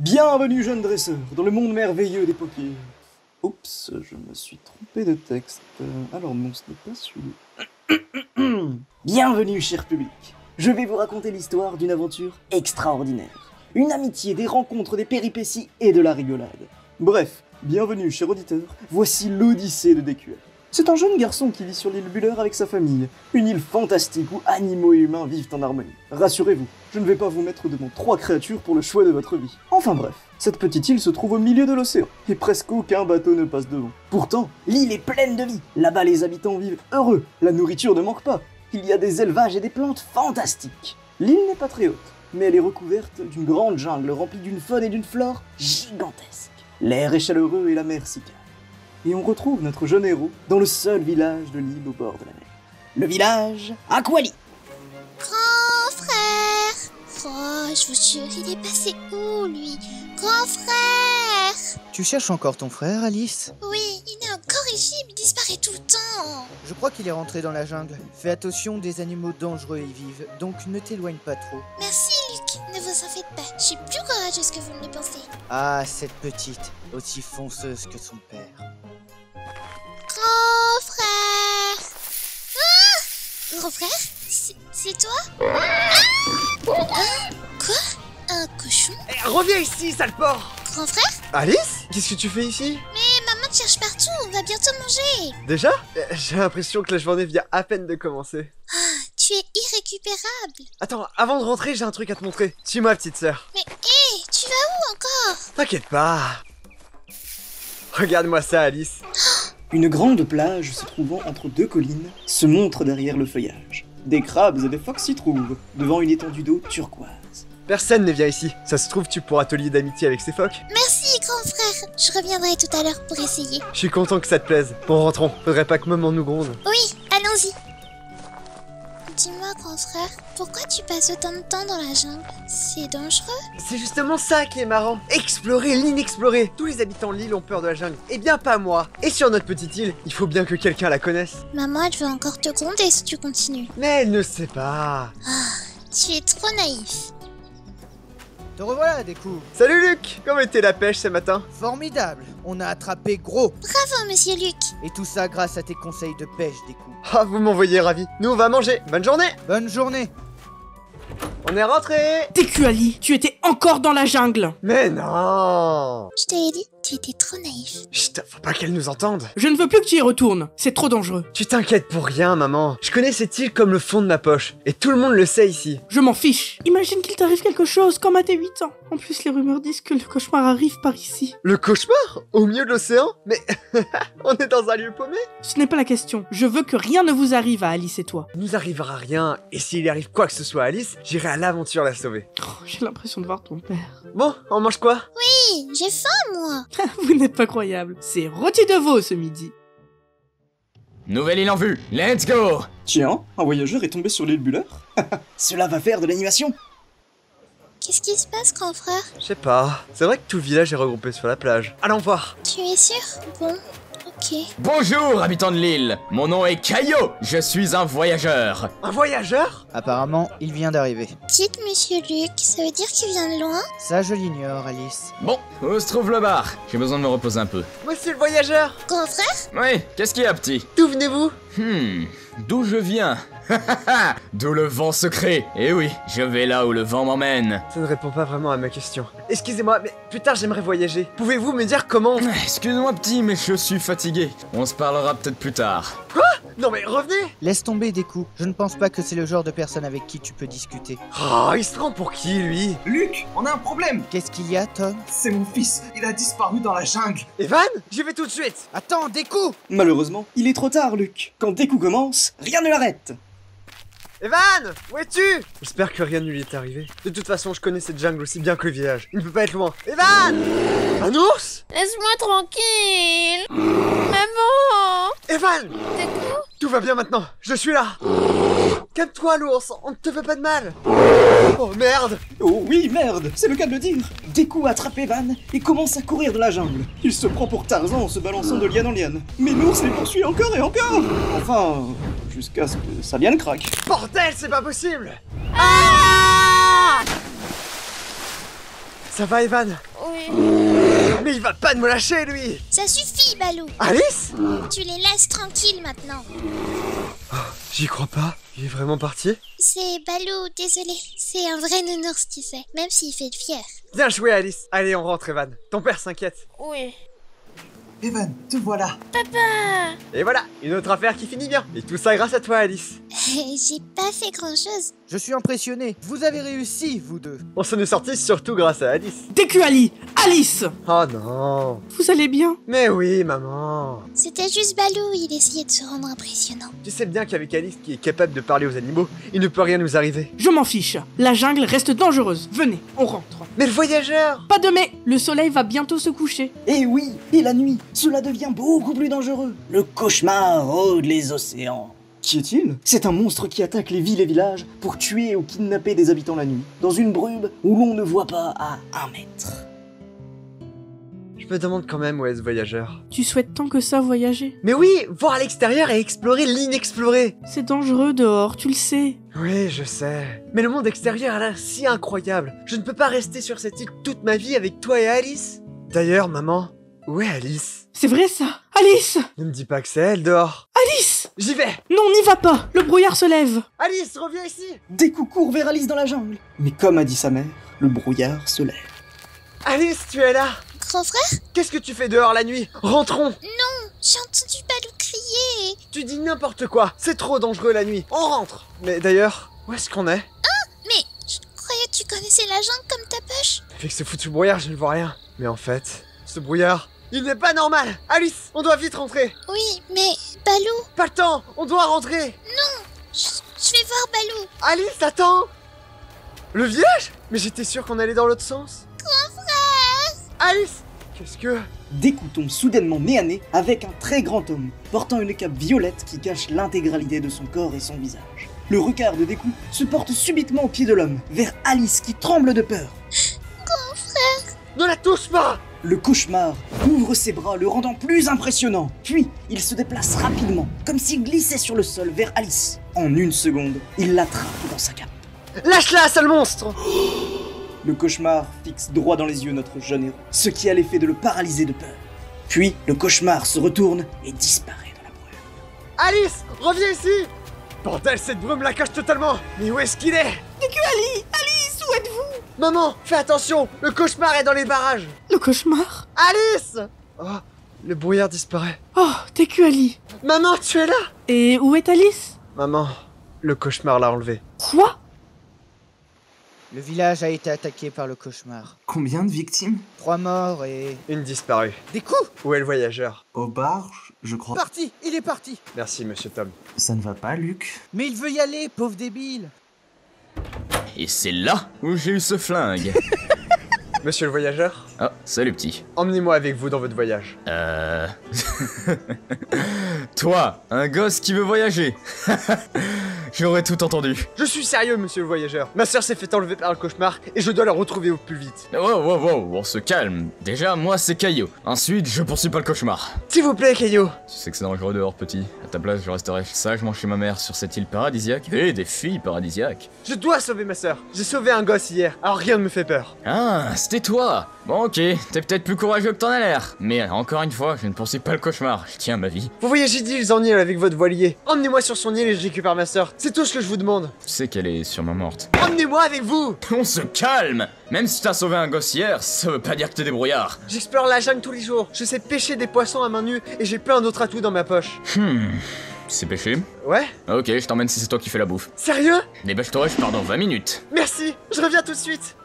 Bienvenue jeune dresseur, dans le monde merveilleux des poké. Oups, je me suis trompé de texte. Alors non, ce n'est pas celui-là. Bienvenue cher public. Je vais vous raconter l'histoire d'une aventure extraordinaire. Une amitié, des rencontres, des péripéties et de la rigolade. Bref, bienvenue cher auditeur, voici l'Odyssée de DQL. C'est un jeune garçon qui vit sur l'île Buller avec sa famille, une île fantastique où animaux et humains vivent en harmonie. Rassurez-vous, je ne vais pas vous mettre devant 3 créatures pour le choix de votre vie. Enfin bref, cette petite île se trouve au milieu de l'océan, et presque aucun bateau ne passe devant. Pourtant, l'île est pleine de vie, là-bas les habitants vivent heureux, la nourriture ne manque pas, il y a des élevages et des plantes fantastiques. L'île n'est pas très haute, mais elle est recouverte d'une grande jungle remplie d'une faune et d'une flore gigantesques. L'air est chaleureux et la mer si calme. Et on retrouve notre jeune héros dans le seul village de l'île au bord de la mer. Le village Aquali. Grand frère! Oh, je vous jure, il est passé où, lui? Grand frère! Tu cherches encore ton frère, Alice? Oui, il est incorrigible, il disparaît tout le temps. Je crois qu'il est rentré dans la jungle. Fais attention, des animaux dangereux y vivent, donc ne t'éloigne pas trop. Merci, Luc, ne vous en faites pas. Je suis plus courageuse que vous ne le pensez. Ah, cette petite, aussi fonceuse que son père. Grand frère! Ah! Grand frère? C'est toi? Ah! Quoi? Un cochon? Reviens ici, sale porc! Grand frère? Alice? Qu'est-ce que tu fais ici? Mais maman te cherche partout, on va bientôt manger. Déjà? J'ai l'impression que la journée vient à peine de commencer. Ah, tu es irrécupérable. Attends, avant de rentrer, j'ai un truc à te montrer. Suis-moi, petite sœur. Mais hé, tu vas où encore? T'inquiète pas. Regarde-moi ça, Alice. Une grande plage se trouvant entre 2 collines se montre derrière le feuillage. Des crabes et des phoques s'y trouvent, devant une étendue d'eau turquoise. Personne ne vient ici. Ça se trouve, tu pourras te lier d'amitié avec ces phoques. Merci, grand frère. Je reviendrai tout à l'heure pour essayer. Je suis content que ça te plaise. Bon, rentrons. Faudrait pas que maman nous gronde. Oui, allons-y. Dis-moi, grand frère, pourquoi tu passes autant de temps dans la jungle? C'est dangereux? C'est justement ça qui est marrant. Explorer l'inexploré. Tous les habitants de l'île ont peur de la jungle. Eh bien, pas moi. Et sur notre petite île, il faut bien que quelqu'un la connaisse. Maman, elle veut encore te gronder si tu continues. Mais elle ne sait pas. Tu es trop naïf. Te revoilà, Deku. Salut Luc. Comment était la pêche ce matin? Formidable. On a attrapé gros. Bravo, monsieur Luc. Et tout ça grâce à tes conseils de pêche, Deku. Ah, vous m'envoyez ravi. Nous, on va manger. Bonne journée. Bonne journée. On est rentré. TQ Ali, tu étais encore dans la jungle. Mais non. Je t'ai dit, tu étais trop naïf. Chut, faut pas qu'elle nous entende. Je ne veux plus que tu y retournes, c'est trop dangereux. Tu t'inquiètes pour rien, maman. Je connais cette île comme le fond de ma poche. Et tout le monde le sait ici. Je m'en fiche. Imagine qu'il t'arrive quelque chose comme à tes 8 ans. En plus, les rumeurs disent que le cauchemar arrive par ici. Le cauchemar? Au milieu de l'océan? Mais on est dans un lieu paumé? Ce n'est pas la question. Je veux que rien ne vous arrive à Alice et toi. Il nous arrivera rien. Et s'il arrive quoi que ce soit à Alice, j'irai à l'aventure la sauver. Oh, j'ai l'impression de voir ton père. Bon, on mange quoi? Oui, j'ai faim, moi. Vous n'êtes pas croyable. C'est rôti de veau ce midi. Nouvelle île en vue, let's go! Tiens, un voyageur est tombé sur l'île Buller. Cela va faire de l'animation. Qu'est-ce qui se passe, grand frère? Je sais pas. C'est vrai que tout le village est regroupé sur la plage. Allons voir. Tu es sûr? Bon, ok. Bonjour, habitants de l'île! Mon nom est Caillot, je suis un voyageur. Un voyageur? Apparemment, il vient d'arriver. Dites, monsieur Luc, ça veut dire qu'il vient de loin? Ça, je l'ignore, Alice. Bon, où se trouve le bar? J'ai besoin de me reposer un peu. Moi, c'est le voyageur. Grand frère? Oui, qu'est-ce qu'il y a, petit? D'où venez-vous? D'où je viens? D'où le vent secret. Eh oui, je vais là où le vent m'emmène. Ça ne répond pas vraiment à ma question. Excusez-moi, mais plus tard j'aimerais voyager. Pouvez-vous me dire comment? Excuse-moi, petit, mais je suis fatigué. On se parlera peut-être plus tard. Quoi? Non mais revenez! Laisse tomber, Deku. Je ne pense pas que c'est le genre de personne avec qui tu peux discuter. Oh, il se prend pour qui, lui? Luc, on a un problème. Qu'est-ce qu'il y a, Tom? C'est mon fils, il a disparu dans la jungle. Evan? J'y vais tout de suite! Attends, Deku! Malheureusement, il est trop tard, Luc. Quand Deku commence, rien ne l'arrête. Evan! Où es-tu? J'espère que rien ne lui est arrivé. De toute façon, je connais cette jungle aussi bien que le village. Il ne peut pas être loin. Evan! Un ours? Laisse-moi tranquille. Maman! Evan! Deku? Tout va bien maintenant, je suis là! Calme-toi, l'ours, on ne te fait pas de mal! Oh merde! Oh oui, merde, c'est le cas de le dire. Deku attrape Evan et commence à courir de la jungle. Il se prend pour Tarzan en se balançant de liane en liane. Mais l'ours les poursuit encore et encore. Enfin, jusqu'à ce que sa liane craque. Bordel, c'est pas possible! Ah! Ça va, Evan? Mais il va pas me lâcher, lui. Ça suffit, Balou. Alice? Tu les laisses tranquilles maintenant. J'y crois pas. Il est vraiment parti? C'est Balou, désolé. C'est un vrai nounours, tu sais. Même s'il fait le fier. Bien joué, Alice. Allez, on rentre, Evan. Ton père s'inquiète. Oui. Evan, te voilà. Et voilà, une autre affaire qui finit bien. Et tout ça grâce à toi, Alice. J'ai pas fait grand-chose. Je suis impressionné. Vous avez réussi, vous deux. On s'en est sorti surtout grâce à Alice. DQAli, Alice, Oh non. vous allez bien? Mais oui, maman. C'était juste Balou, il essayait de se rendre impressionnant. Tu sais bien qu'avec Alice qui est capable de parler aux animaux, il ne peut rien nous arriver. Je m'en fiche. La jungle reste dangereuse. Venez, on rentre. Mais le voyageur! Pas de mais, le soleil va bientôt se coucher. Et oui, et la nuit, cela devient beaucoup plus dangereux. Le cauchemar rôde les océans. Qui est-il? C'est un monstre qui attaque les villes et villages pour tuer ou kidnapper des habitants la nuit, dans une brume où l'on ne voit pas à 1 mètre. Je me demande quand même où est ce voyageur. Tu souhaites tant que ça voyager? Mais oui, voir à l'extérieur et explorer l'inexploré. C'est dangereux dehors, tu le sais. Oui, je sais. Mais le monde extérieur a l'air si incroyable. Je ne peux pas rester sur cette île toute ma vie avec toi et Alice. D'ailleurs, maman, où est Alice? C'est vrai ça. Alice! Ne me dis pas que c'est elle dehors. Alice! J'y vais! Non, n'y va pas. Le brouillard se lève. Alice, reviens ici! Des coups courent vers Alice dans la jungle. Mais comme a dit sa mère, le brouillard se lève. Alice, tu es là! Grand frère? Qu'est-ce que tu fais dehors la nuit? Rentrons! J'ai entendu Balou crier. Tu dis n'importe quoi, c'est trop dangereux la nuit. On rentre! Mais d'ailleurs, où est-ce qu'on est? Mais je croyais que tu connaissais la jungle comme ta poche. Avec ce foutu brouillard, je ne vois rien. Mais en fait, ce brouillard, il n'est pas normal! Alice, on doit vite rentrer! Oui, mais Balou, Pas le temps! On doit rentrer! je vais voir Balou. Alice, attends! Le village? Mais j'étais sûr qu'on allait dans l'autre sens. Grand frère! Alice! Qu'est-ce que... Deku tombe soudainement nez à nez avec un très grand homme, portant une cape violette qui cache l'intégralité de son corps et son visage. Le regard de Deku se porte subitement au pied de l'homme, vers Alice qui tremble de peur. Grand frère! Ne la touche pas! Le cauchemar ouvre ses bras, le rendant plus impressionnant. Puis, il se déplace rapidement, comme s'il glissait sur le sol vers Alice. En 1 seconde, il l'attrape dans sa cape. Lâche-la, sale monstre! Le cauchemar fixe droit dans les yeux notre jeune héros, ce qui a l'effet de le paralyser de peur. Puis, le cauchemar se retourne et disparaît dans la brume. Alice, reviens ici! Bordel, cette brume la cache totalement! Mais où est-ce qu'il est? DQAli! Alice, où êtes-vous? Maman, fais attention! Le cauchemar est dans les barrages! Le cauchemar? Alice! Oh, le brouillard disparaît. Oh, DQAli. Maman, tu es là? Et où est Alice? Maman, le cauchemar l'a enlevé. Quoi? Le village a été attaqué par le cauchemar. Combien de victimes? 3 morts et... Une disparue. Des coups! Où est le voyageur? Au bar, je crois. Parti! Il est parti! Merci, monsieur Tom. Ça ne va pas, Luc? Mais il veut y aller, pauvre débile! Et c'est là où j'ai eu ce flingue. Monsieur le voyageur, Oh, salut petit. emmenez-moi avec vous dans votre voyage. Toi, un gosse qui veut voyager. J'aurais tout entendu. Je suis sérieux, monsieur le voyageur. Ma sœur s'est fait enlever par le cauchemar et je dois la retrouver au plus vite. Wow, on se calme. Déjà, moi c'est Caillou. Ensuite, je poursuis pas le cauchemar. S'il vous plaît, Caillou. Tu sais que c'est dangereux dehors, petit. À ta place, je resterai sagement chez ma mère sur cette île paradisiaque. Et des filles paradisiaques. Je dois sauver ma sœur. J'ai sauvé un gosse hier, alors rien ne me fait peur. Ah, c'était toi. Bon, ok, t'es peut-être plus courageux que t'en as l'air. Mais encore une fois, je ne poursuis pas le cauchemar. Je tiens à ma vie. Vous voyagez d'île en île avec votre voilier. Emmenez-moi sur son île et je récupère ma sœur. C'est tout ce que je vous demande. Tu sais qu'elle est sûrement morte. Emmenez-moi avec vous. On se calme. Même si t'as sauvé un gosse hier, ça veut pas dire que t'es débrouillard. J'explore la jungle tous les jours. Je sais pêcher des poissons à main nue et j'ai plein d'autres atouts dans ma poche. C'est péché. Ouais? Ok, je t'emmène si c'est toi qui fais la bouffe. Sérieux? Dépêche-toi, je pars dans 20 minutes. Merci, je reviens tout de suite.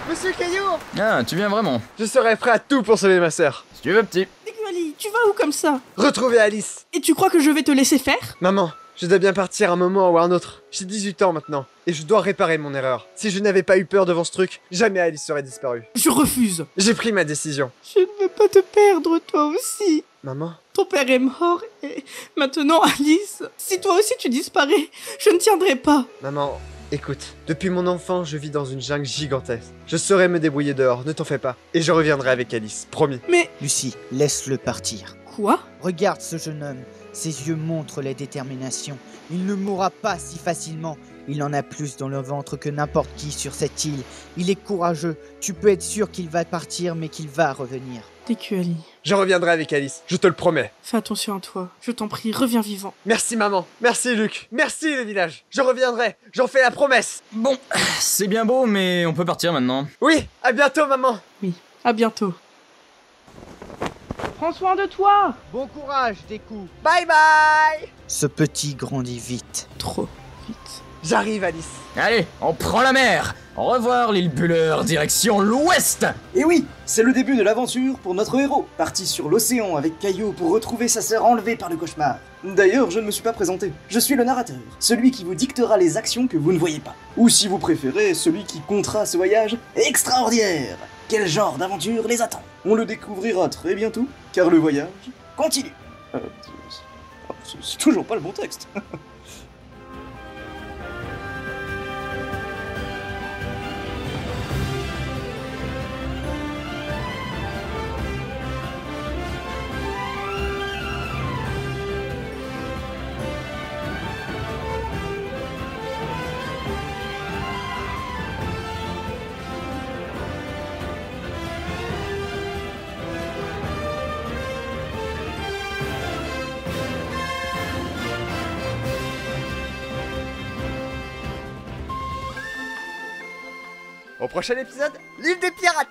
Monsieur Caillou, Ah, tu viens vraiment. je serai prêt à tout pour sauver ma sœur. Si tu veux, petit. DQAli, tu vas où comme ça? Retrouver Alice. Et tu crois que je vais te laisser faire? Maman, je dois bien partir un moment ou un autre. J'ai 18 ans maintenant et je dois réparer mon erreur. Si je n'avais pas eu peur devant ce truc, jamais Alice serait disparue. Je refuse. J'ai pris ma décision. Je ne veux pas te perdre, toi aussi. Maman? Ton père est mort et maintenant Alice, si toi aussi tu disparais, je ne tiendrai pas. Maman, écoute, depuis mon enfant, je vis dans une jungle gigantesque. Je saurai me débrouiller dehors, ne t'en fais pas. Et je reviendrai avec Alice, promis. Mais Lucie, laisse-le partir. quoi? Regarde ce jeune homme. Ses yeux montrent la détermination. Il ne mourra pas si facilement. Il en a plus dans le ventre que n'importe qui sur cette île. Il est courageux. Tu peux être sûr qu'il va partir, mais qu'il va revenir. TQ Ali. Je reviendrai avec Alice, je te le promets. Fais attention à toi. Je t'en prie, reviens vivant. Merci maman, merci Luc, merci le village. Je reviendrai, j'en fais la promesse. Bon, c'est bien beau, mais on peut partir maintenant. Oui, à bientôt maman. Oui, à bientôt. Prends soin de toi. Bon courage, Deku. Bye bye. Ce petit grandit vite. Trop vite. J'arrive Alice. Allez, on prend la mer. Au revoir l'île Buller, direction l'ouest. Et oui, c'est le début de l'aventure pour notre héros, parti sur l'océan avec Caillou pour retrouver sa sœur enlevée par le cauchemar. D'ailleurs, je ne me suis pas présenté. Je suis le narrateur, celui qui vous dictera les actions que vous ne voyez pas. Ou si vous préférez, celui qui comptera ce voyage extraordinaire. Quel genre d'aventure les attend? On le découvrira très bientôt, car le voyage continue. C'est toujours pas le bon texte. Au prochain épisode, l'île des pirates.